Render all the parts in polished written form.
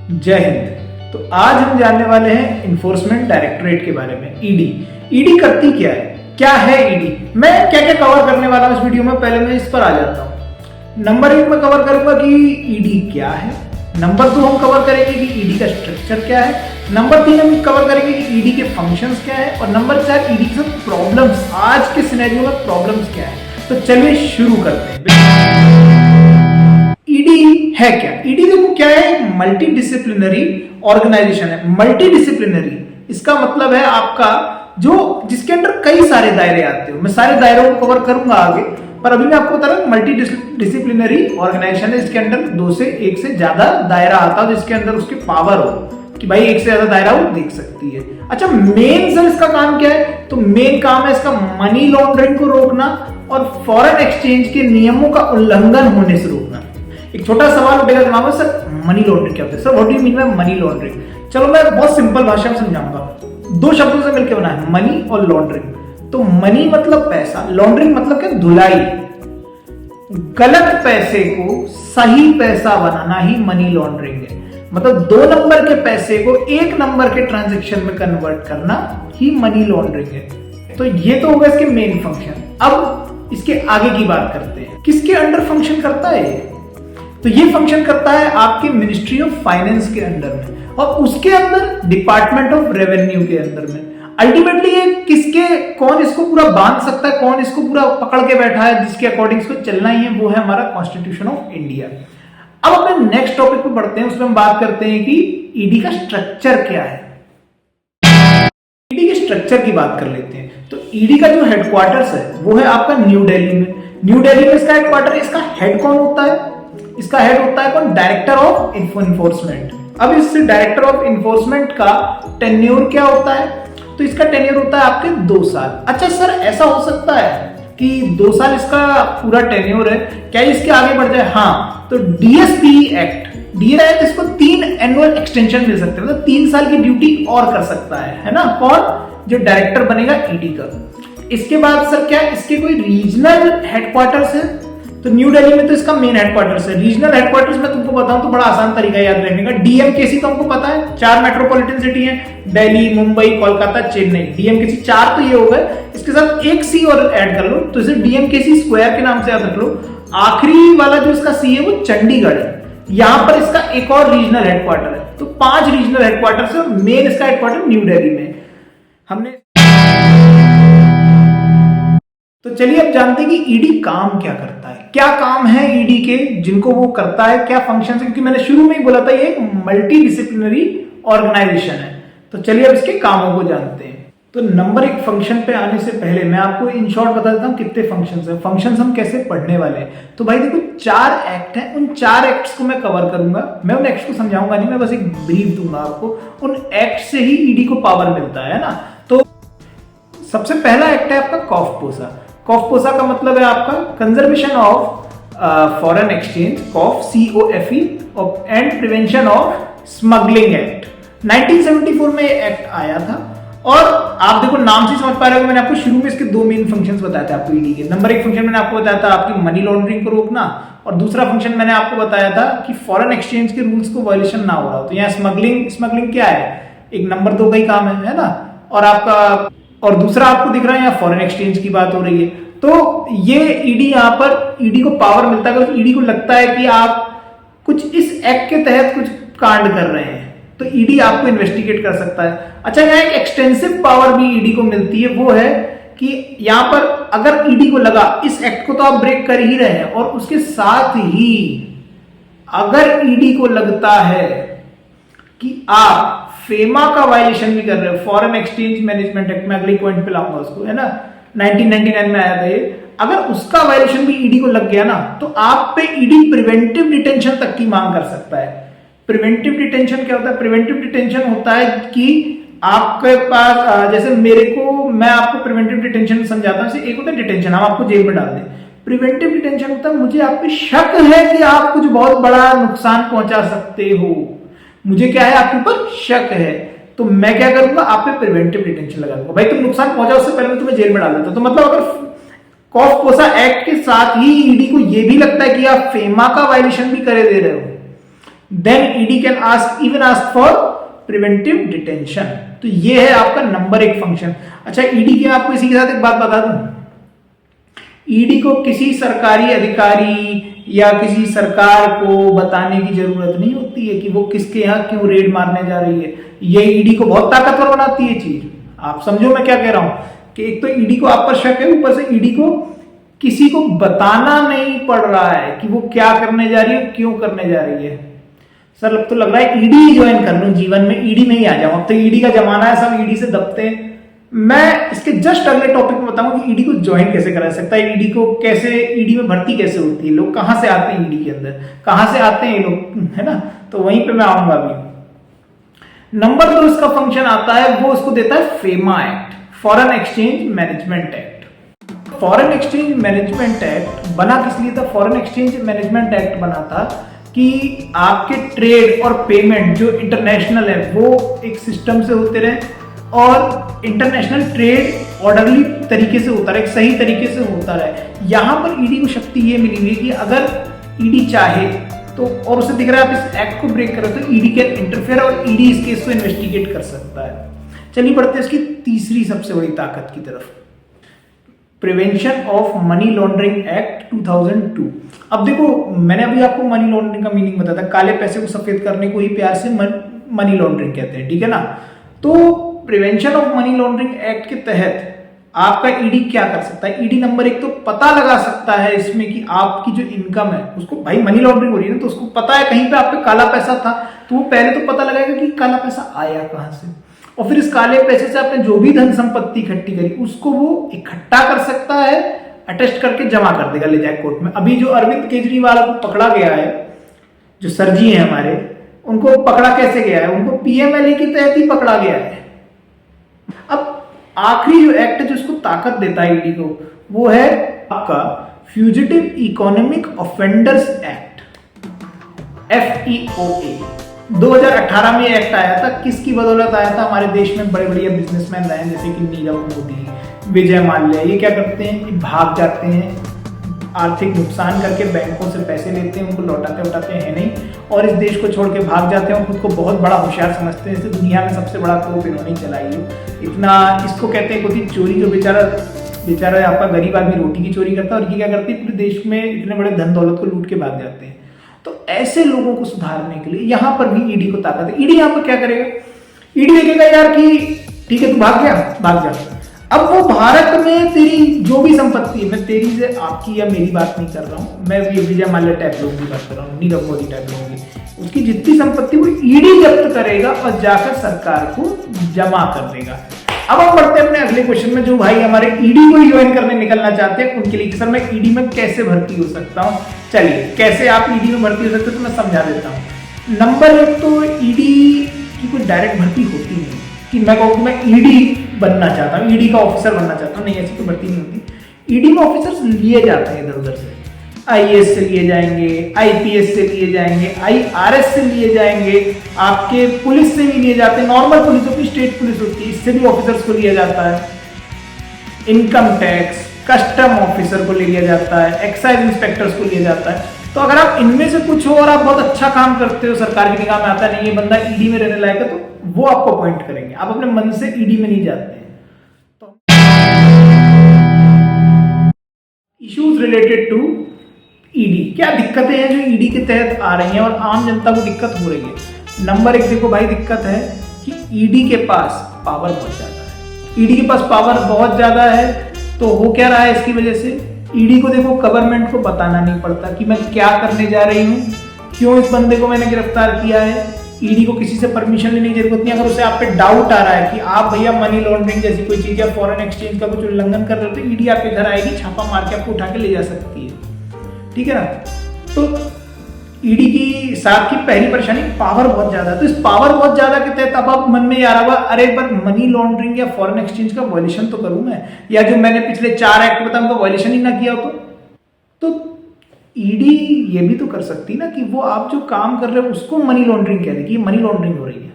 जय हिंद। तो आज हम जानने वाले हैं इन्फोर्समेंट डायरेक्टरेट के बारे में। ईडी ईडी करती क्या है, क्या है ईडी, मैं क्या क्या कवर करने वाला हूं इस वीडियो में। पहले मैं इस पर आ जाता हूं। नंबर 1 में कवर करूंगा कि ईडी क्या है। नंबर 2 हम कवर करेंगे कि ईडी का स्ट्रक्चर क्या है। नंबर 3 हम कवर करेंगे कि ईडी के फंक्शंस क्या है। और नंबर 4 ईडी के साथ प्रॉब्लम्स, आज के सिनेरियो में प्रॉब्लम्स क्या है। तो चलिए शुरू करते हैं। ईडी है क्या? ईडी देखो क्या है, मल्टी डिसिप्लिनरी ऑर्गेनाइजेशन है। मल्टी डिसिप्लिनरी इसका मतलब है आपका जिसके अंदर कई सारे दायरे आते हो। मैं सारे दायरों को कवर करूंगा आगे, पर अभी मैं आपको बता रहा हूं मल्टी डिसिप्लिनरी ऑर्गेनाइजेशन है। इसके अंदर एक से ज्यादा दायरा आता है, जिसके अंदर उसकी पावर हो कि भाई एक से ज्यादा दायरा वो देख सकती है। अच्छा, मेन सर इसका काम क्या है? तो मेन काम है इसका मनी लॉन्ड्रिंग को रोकना और फॉरेन एक्सचेंज के नियमों का उल्लंघन होने से रोकना। एक छोटा सवाल उठेगा दिमाग में, सर मनी लॉन्ड्रिंग क्या होता है? Sir what do you mean by money laundering? चलो मैं बहुत सिंपल भाषा में समझाऊंगा। 2 शब्दों से मिलकर बना है, मनी और लॉन्ड्रिंग। तो मनी मतलब पैसा, लॉन्ड्रिंग मतलब क्या? धुलाई। गलत पैसे को सही पैसा बनाना ही मनी लॉन्ड्रिंग है। मतलब 2 नंबर के पैसे को 1 नंबर के ट्रांजैक्शन में कन्वर्ट करना ही मनी लॉन्ड्रिंग है। तो ये तो होगा इसके मेन फंक्शन। अब इसके आगे की बात करते हैं, किसके अंडर फंक्शन करता है ये? तो ये फंक्शन करता है आपके मिनिस्ट्री ऑफ फाइनेंस के अंडर में, और उसके अंदर डिपार्टमेंट ऑफ रेवेन्यू के अंदर में। अल्टीमेटली ये कौन इसको पूरा बांध सकता है, कौन इसको पूरा पकड़ के बैठा है, जिसके अकॉर्डिंग इसको चलना ही है, वो है हमारा कॉन्स्टिट्यूशन ऑफ इंडिया। अब अपने नेक्स्ट टॉपिक पे बढ़ते हैं, उसमें हम बात करते हैं कि ईडी का स्ट्रक्चर क्या है। ईडी के स्ट्रक्चर की बात कर लेते हैं। तो ईडी का जो हेडक्वार्टर्स है वो है आपका न्यू दिल्ली में। न्यू दिल्ली में इसका हेडक्वार्टर है। इसका हेड कौन होता है? इसका हेड होता है कौन? Director of enforcement. अब इस डायरेक्टर ऑफ इन्फोर्समेंट का टेन्योर क्या होता है? तो इसका टेन्योर होता है आपके 2 साल। अच्छा सर, ऐसा हो सकता है कि 2 साल इसका पूरा टेन्योर है, क्या इसके आगे बढ़ जाए? हाँ, तो डीएसपी एक्ट इसको 3 एनुअल एक्सटेंशन मिल सकते हैं, मतलब 3 साल की ड्यूटी और कर सकता है ना? कौन? जो डायरेक्टर बनेगा ईडी का। इसके बाद सर क्या इसके कोई रीजनल हेडक्वार्टर्स है? तो न्यू दिल्ली में तो इसका मेन हेडक्वार्टर्स है। रीजनल हेडक्वार्टर्स में तुमको बताऊं तो बड़ा आसान तरीका याद रखने का, डीएमकेसी तो हमको पता है, 4 मेट्रोपॉलिटन सिटी है, दिल्ली, मुंबई, कोलकाता, चेन्नई। डीएमकेसी 4 तो ये हो गए, इसके साथ एक सी और ऐड कर लो तो इसे डीएमकेसी स्क्वायर के नाम से याद रख लो। आखिरी वाला जो इसका सी है वो चंडीगढ़ है। यहां पर इसका एक और रीजनल हेडक्वार्टर है। तो 5 रीजनल हेडक्वार्टर है और मेन इसका हेडक्वार्टर न्यू दिल्ली में। हमने तो चलिए अब जानते हैं कि ईडी काम क्या करता है। क्या काम है ईडी के जिनको वो करता है, क्या फंक्शन है? क्योंकि मैंने शुरू में ही बोला था ये एक मल्टी डिसिप्लिनरी ऑर्गेनाइजेशन है। तो चलिए अब इसके कामों को जानते हैं। तो नंबर 1 फंक्शन पे आने से पहले मैं आपको इन शॉर्ट बता देता हूं कितने फंक्शंस हैं। फंक्शंस हम कैसे पढ़ने वाले हैं। तो भाई देखो 4 एक्ट हैं, उन 4 एक्ट्स को मैं कवर करूंगा। मैं उन एक्ट्स को समझाऊंगा नहीं, मैं बस एक ब्रीफ दूंगा आपको। उन एक्ट से ही ईडी को पावर मिलता है ना। तो सबसे पहला एक्ट है आपका कॉफपोसा। कॉफपोसा का मतलब है आपका conservation of foreign exchange, COFE COFE, and prevention of smuggling act. 1974 में ये एक्ट आया था। और आप देखो नाम से समझ पा रहे हो, मैंने आपको शुरू में इसके 2 मेन फंक्शंस बताए थे आपको ईडी के। नंबर 1 फंक्शन मैंने आपको बताया था आपकी मनी लॉन्ड्रिंग को रोकना, और दूसरा फंक्शन मैंने आपको बताया था कि फॉरेन एक्सचेंज के रूल्स को वायलेशन ना हो रहा हो। तो यहाँ स्मगलिंग क्या है? एक नंबर 2 का ही काम है ना। और दूसरा आपको दिख रहा है यहाँ फॉरेन एक्सचेंज की बात हो रही है। तो ये ईडी यहाँ पर ईडी को पावर मिलता है, ईडी को लगता है कि आप कुछ इस एक्ट के तहत कुछ कांड कर रहे हैं, तो ईडी आपको इन्वेस्टिगेट कर सकता है। अच्छा, यहाँ एक एक्सटेंसिव पावर भी ईडी को मिलती है, वो है कि यहाँ पर अगर ईडी को लगा इस एक्ट को तो आप ब्रेक कर ही रहे हैं, और उसके साथ ही अगर ईडी को लगता है कि आप फेमा का वायलेशन भी कर रहे हो, फॉरेन एक्सचेंज मैनेजमेंट एक्ट, में अगले पॉइंट पे लाऊंगा उसको, है ना, 1999 में आया था ये। अगर उसका वायलेशन भी ईडी को लग गया ना, तो आप पे ईडी प्रिवेंटिव डिटेंशन तक की मांग कर सकता है। प्रिवेंटिव डिटेंशन क्या होता है? प्रिवेंटिव डिटेंशन होता है कि आपके पास, जैसे मैं आपको प्रिवेंटिव डिटेंशन समझाता हूं। एक होता है डिटेंशन, हम आपको जेल में डाल दें। प्रिवेंटिव डिटेंशन होता है मुझे आप पे शक है कि आप कुछ बहुत बड़ा नुकसान पहुंचा सकते हो, मुझे क्या है आपके ऊपर शक है, तो मैं क्या करूंगा, आप पे प्रिवेंटिव डिटेंशन लगा दूंगा। भाई तुम नुकसान पहुंचा उससे पहले मैं तुम्हें जेल में डाल देता। तो मतलब अगर कॉफपोसा एक्ट के साथ ही ईडी को यह भी लगता है कि आप फेमा का वायलेशन भी करे दे रहे हो, then ED can ask even ask for preventive detention. तो ये है आपका नंबर 1 फंक्शन। अच्छा, ईडी की आपको इसी के साथ एक बात बता दूं, ईडी को किसी सरकारी अधिकारी या किसी सरकार को बताने की जरूरत नहीं होती है कि वो किसके यहाँ क्यों रेड मारने जा रही है। ये ईडी को बहुत ताकतवर बनाती है चीज। आप समझो मैं क्या कह रहा हूं कि एक तो ईडी को आप पर शक है, ऊपर से ईडी को किसी को बताना नहीं पड़ रहा है कि वो क्या करने जा रही है, क्यों करने जा रही है। सर अब तो लग रहा है ईडी ज्वाइन कर लूं, जीवन में ईडी में ही आ जाऊं। अब तो ईडी का जमाना है, सब ईडी से दबते हैं। मैं इसके जस्ट अगले टॉपिक में बताऊंगा कि ईडी को ज्वाइन कैसे करा सकता है, ईडी को कैसे, ईडी में भर्ती कैसे होती है, लोग कहां से आते हैं ईडी के अंदर, कहां से आते हैं ये लोग, है ना। तो वहीं पे मैं आऊंगा अभी। नंबर 2 इसका फंक्शन आता है, वो उसको देता है FEMA act, foreign exchange management act. Foreign exchange management act बना किस लिए था? फॉरेन एक्सचेंज मैनेजमेंट एक्ट बना था कि आपके ट्रेड और पेमेंट जो इंटरनेशनल है वो एक सिस्टम से होते रहे और इंटरनेशनल ट्रेड ऑर्डरली तरीके से होता रहे, एक सही तरीके से होता रहे। यहां पर ईडी को शक्ति ये मिली हुई है कि अगर ईडी चाहे तो, और उसे दिख रहा है आप इस एक्ट को ब्रेक करो तो ईडी कैन इंटरफेयर और ईडी इस केस को इन्वेस्टिगेट कर सकता है। चलिए बढ़ते हैं इसकी तीसरी सबसे बड़ी ताकत की तरफ, prevention of money laundering act 2002। अब देखो, मैंने अभी आपको मनी लॉन्ड्रिंग का मीनिंग बताया था, काले पैसे को सफेद करने को ही प्यार से मनी लॉन्ड्रिंग कहते हैं, ठीक है ना। तो prevention of money laundering act के तहत आपका ईडी क्या कर सकता है? ईडी नंबर 1 तो पता लगा सकता है इसमें कि आपकी जो इनकम है उसको, भाई मनी लॉन्ड्रिंग हो रही है ना, तो उसको पता है कहीं पे आप पे काला पैसा था, तो वो पहले तो पता लगाएगा कि काला पैसा आया कहां से, और फिर इस काले पैसे से आपने जो भी धन संपत्ति इकट्ठी करी उसको वो इकट्ठा कर सकता है, अटेस्ट करके जमा कर देगा, ले जाए कोर्ट में। अभी जो अरविंद केजरीवाल को पकड़ा गया है, जो सर जी हैं हमारे, उनको पकड़ा कैसे गया है? उनको पीएमएलए के तहत ही पकड़ा गया है। अब आखिरी जो एक्ट है जो उसको ताकत देता है ईडी को, वो है आपका fugitive economic offenders act, FEOA। 2018 में एक्ट आया था। किसकी बदौलत आया था? हमारे देश में बड़े बड़े बिजनेसमैन रहे हैं जैसे कि नीरव मोदी, विजय माल्या। ये क्या करते हैं? भाग जाते हैं, आर्थिक नुकसान करके बैंकों से पैसे लेते हैं, उनको लौटाते उठाते हैं नहीं, और इस देश को छोड़ के भाग जाते हैं और खुद को बहुत बड़ा होशियार समझते हैं। जैसे दुनिया में सबसे बड़ा तोप इन्होंने चलाई है। इतना इसको कहते हैं होती चोरी, जो बेचारा आपका गरीब आदमी रोटी की चोरी करता है, और ये क्या करती है? पूरे देश में इतने बड़े धन दौलत को लूट के भाग जाते हैं। तो ऐसे लोगों को सुधारने के लिए यहां पर भी ईडी को ताकत है। ईडी यहां पर क्या करेगा? ईडी देखेगा यार कि ठीक है तू भाग गया, भाग जा। अब वो भारत में तेरी जो भी संपत्ति है, मैं तेरी से आपकी या मेरी बात नहीं कर रहा हूं, मैं विजय माल्या टाइप लोगों की बात कर रहा हूं, नीरव मोदी टाइप लोगों की, उसकी जितनी संपत्ति वो ईडी जब्त करेगा और जाकर सरकार को जमा कर देगा। अब हम बढ़ते हैं अपने अगले क्वेश्चन में। जो भाई हमारे ईडी को ज्वाइन करने निकलना चाहते हैं उनके लिए, सर मैं ईडी में कैसे भर्ती हो सकता हूं? चलिए, कैसे आप ईडी में भर्ती हो सकते हैं तो मैं समझा देता हूं। नंबर 1 तो ईडी की कोई डायरेक्ट भर्ती होती नहीं कि मैं कहूँ मैं ईडी बनना चाहता हूँ, ईडी का ऑफिसर बनना चाहता हूँ, नहीं, ऐसी कोई भर्ती नहीं होती। ईडी में ऑफिसर्स लिए जाते हैं इधर उधर से, आईएएस से लिए जाएंगे, आईपीएस से लिए जाएंगे, आईआरएस से लिए जाएंगे, आपके पुलिस से भी लिए जाते हैं, नॉर्मल पुलिस होती है, स्टेट पुलिस होती है, इससे भी ऑफिसर्स को लिया जाता है, इनकम टैक्स, कस्टम ऑफिसर को ले लिया जाता है, एक्साइज इंस्पेक्टर्स को लिया जाता है। तो अगर आप इनमें से कुछ हो और आप बहुत अच्छा काम करते हो, सरकार की निगाह में आता नहीं ये बंदा ईडी में रहने लायक है, तो वो आपको अपॉइंट करेंगे। आप अपने मन से ईडी में नहीं जाते हैं। तो इश्यूज रिलेटेड टू ईडी, क्या दिक्कतें हैं जो ईडी के तहत आ रही हैं और आम जनता को दिक्कत हो रही है? नंबर 1 देखो भाई, दिक्कत है कि ईडी के पास पावर बहुत ज्यादा है। ईडी के पास पावर बहुत ज्यादा है तो हो क्या रहा है इसकी वजह से? ईडी को देखो गवर्नमेंट को बताना नहीं पड़ता कि मैं क्या करने जा रही हूँ, क्यों इस बंदे को मैंने गिरफ्तार किया है। ईडी को किसी से परमिशन लेने की जरूरत नहीं। अगर उसे आप पे डाउट आ रहा है कि आप भैया मनी लॉन्ड्रिंग जैसी कोई चीज या फॉरेन एक्सचेंज का कुछ उल्लंघन कर रहे हो, तो ईडी आपके घर आएगी, छापा मार के आपको उठा के ले जा सकती है, ठीक है ना। तो ईडी की साथ की पहली परेशानी पावर बहुत ज्यादा है। तो इस पावर बहुत ज्यादा के तहत अब आप मन में आ रहा होगा, अरे एक बार मनी लॉन्ड्रिंग या फॉरेन एक्सचेंज का वॉयलेशन तो करूं मैं, या जो मैंने पिछले 4 एक्ट बताया उनका वॉयलेशन ही ना किया हो तो ईडी ये भी तो कर सकती ना कि वो आप जो काम कर रहे हो उसको मनी लॉन्ड्रिंग कह दे कि ये मनी लॉन्ड्रिंग हो रही है।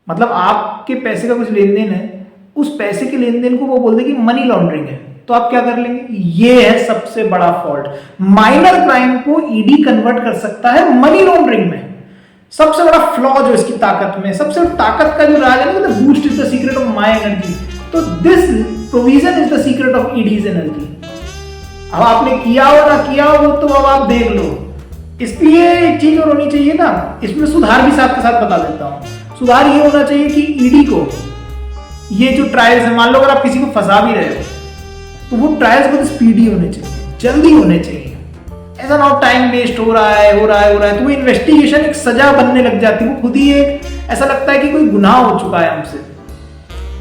मतलब आपके पैसे का कुछ लेन देन है, उस पैसे के लेन देन को वो बोल दे कि मनी लॉन्ड्रिंग है, तो आप क्या कर लेंगे? ये है सबसे बड़ा फॉल्ट। माइनर क्राइम को ईडी कन्वर्ट कर सकता है मनी लॉन्ड्रिंग में। सबसे बड़ा फ्लॉ जो इसकी ताकत में, सबसे ताकत का जो राज है ना, boost is the secret of my energy. तो this provision is the secret of ईडीज एनर्जी। अब आपने किया हो ना किया हो वो तो अब आप देख लो। इसलिए एक चीज और होनी चाहिए ना, इसमें सुधार भी साथ के साथ बता देता हूं। सुधार ये होना चाहिए कि ईडी को ये जो ट्रायल्स है, मान लो अगर आप किसी को फंसा भी रहे हो तो वो ट्रायल्स बहुत स्पीडी होने चाहिए, जल्दी होने चाहिए। ऐसा ना हो टाइम वेस्ट हो रहा है तो वो इन्वेस्टिगेशन एक सजा बनने लग जाती है, वो खुद ही एक ऐसा लगता है कि कोई गुनाह हो चुका है हमसे।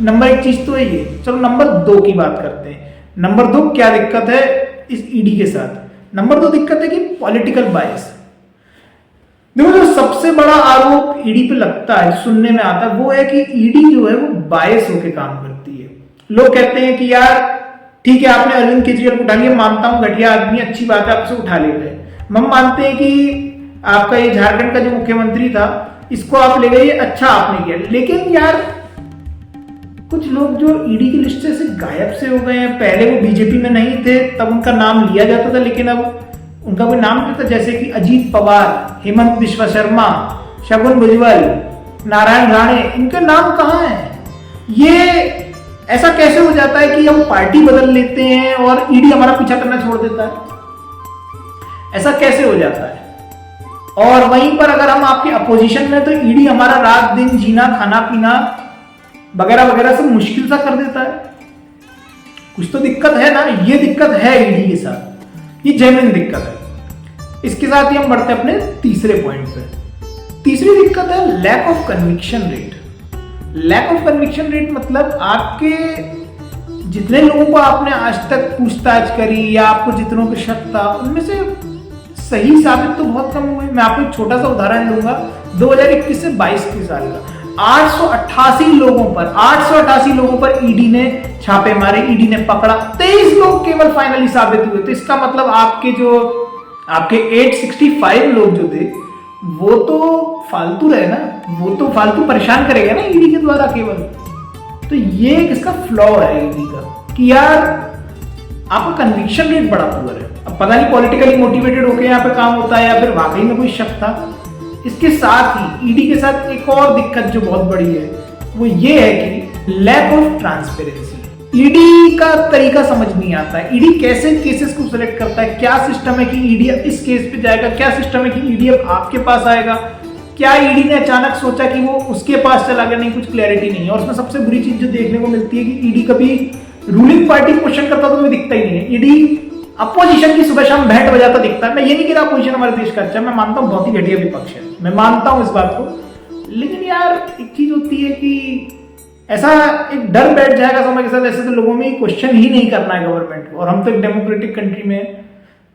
नंबर एक चीज तो है ये। चलो नंबर 2 की बात करते हैं। नंबर 2 क्या दिक्कत है इस ईडी के साथ? नंबर 2 दिक्कत है कि पॉलिटिकल बायस। देखो जो सबसे बड़ा आरोप ईडी पे लगता है, सुनने में आता है, वो है कि ईडी जो है वो बायस होकर काम करती है। लोग कहते हैं कि यार ठीक है आपने अरविंद केजरीवाल को उठा लिया, मानता हूं घटिया आदमी, अच्छी बात है आपसे उठा ले गए। हम मानते हैं कि आपका ये झारखंड का जो मुख्यमंत्री था इसको आप ले गए, अच्छा आपने किया। लेकिन यार कुछ लोग जो ईडी की लिस्ट से गायब से हो गए हैं, पहले वो बीजेपी में नहीं थे तब उनका नाम लिया जाता था, लेकिन अब उनका कोई नाम नहीं था। जैसे कि अजीत पवार, हेमंत बिश्वा शर्मा, शगुन भुजबल, नारायण राणे, इनके नाम कहाँ हैं? ये ऐसा कैसे हो जाता है कि हम पार्टी बदल लेते हैं और ईडी हमारा पीछा करना छोड़ देता है? ऐसा कैसे हो जाता है? और वहीं पर अगर हम आपके अपोजिशन में तो ईडी हमारा रात दिन जीना खाना पीना वगैरह वगैरह सब मुश्किल सा कर देता है। कुछ तो दिक्कत है ना, ये दिक्कत है ईडी के साथ, ये जेन्युइन दिक्कत है। इसके साथ ही हम बढ़ते हैं अपने तीसरे पॉइंट पे। तीसरी दिक्कत है lack of conviction rate. Lack of conviction rate मतलब आपके जितने लोगों को आपने आज तक पूछताछ करी या आपको जितनों पे शक था उनमें से सही साबित तो बहुत कम हुए। मैं आपको एक छोटा सा उदाहरण लूंगा 2021 से 22 के साल का। 888 लोगों पर ईडी ने छापे मारे, ईडी ने पकड़ा, 23 लोग केवल फाइनली साबित हुए। तो इसका मतलब आपके 865 लोग जो थे वो तो फालतू रहे ना, वो तो फालतू परेशान करेगा ना ईडी के द्वारा केवल। तो ये इसका फ्लॉ है ईडी का कि यार आपका कन्विक्शन रेट बड़ा पुअर है। अब पता नहीं पॉलिटिकली मोटिवेटेड होकर यहाँ पे काम होता है या फिर वाकई में कोई शक था। इसके साथ ही ईडी के साथ एक और दिक्कत जो बहुत बड़ी है वो ये है कि लैक ऑफ ट्रांसपेरेंसी। ईडी का तरीका समझ नहीं आता है। ईडी कैसे केसेस को सिलेक्ट करता है, क्या सिस्टम है कि ईडी अब इस केस पे जाएगा, क्या सिस्टम है कि ईडी अब आपके पास आएगा, क्या ईडी ने अचानक सोचा कि वो उसके पास चला गया, नहीं, कुछ क्लैरिटी नहीं है। और उसमें सबसे बुरी चीज जो देखने को मिलती है कि ईडी कभी रूलिंग पार्टी क्वेश्चन करता तो दिखता ही नहीं है। ईडी अपोजिशन की सुबह शाम भेंट बजाता दिखता है। मैं ये नहीं कह रहा अपोजिशन हमारे देश का अच्छा, मैं मानता हूँ बहुत ही घटिया विपक्ष है, मैं मानता हूँ इस बात को। लेकिन यार एक चीज होती है कि ऐसा एक डर बैठ जाएगा समय के साथ, ऐसे तो लोगों में क्वेश्चन ही नहीं करना है गवर्नमेंट को। और हम तो एक डेमोक्रेटिक कंट्री में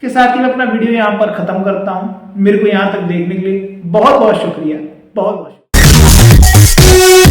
के साथ ही मैं अपना वीडियो यहाँ पर खत्म करता हूँ। मेरे को यहाँ तक देखने के लिए बहुत बहुत शुक्रिया, बहुत बहुत शुक्रिया।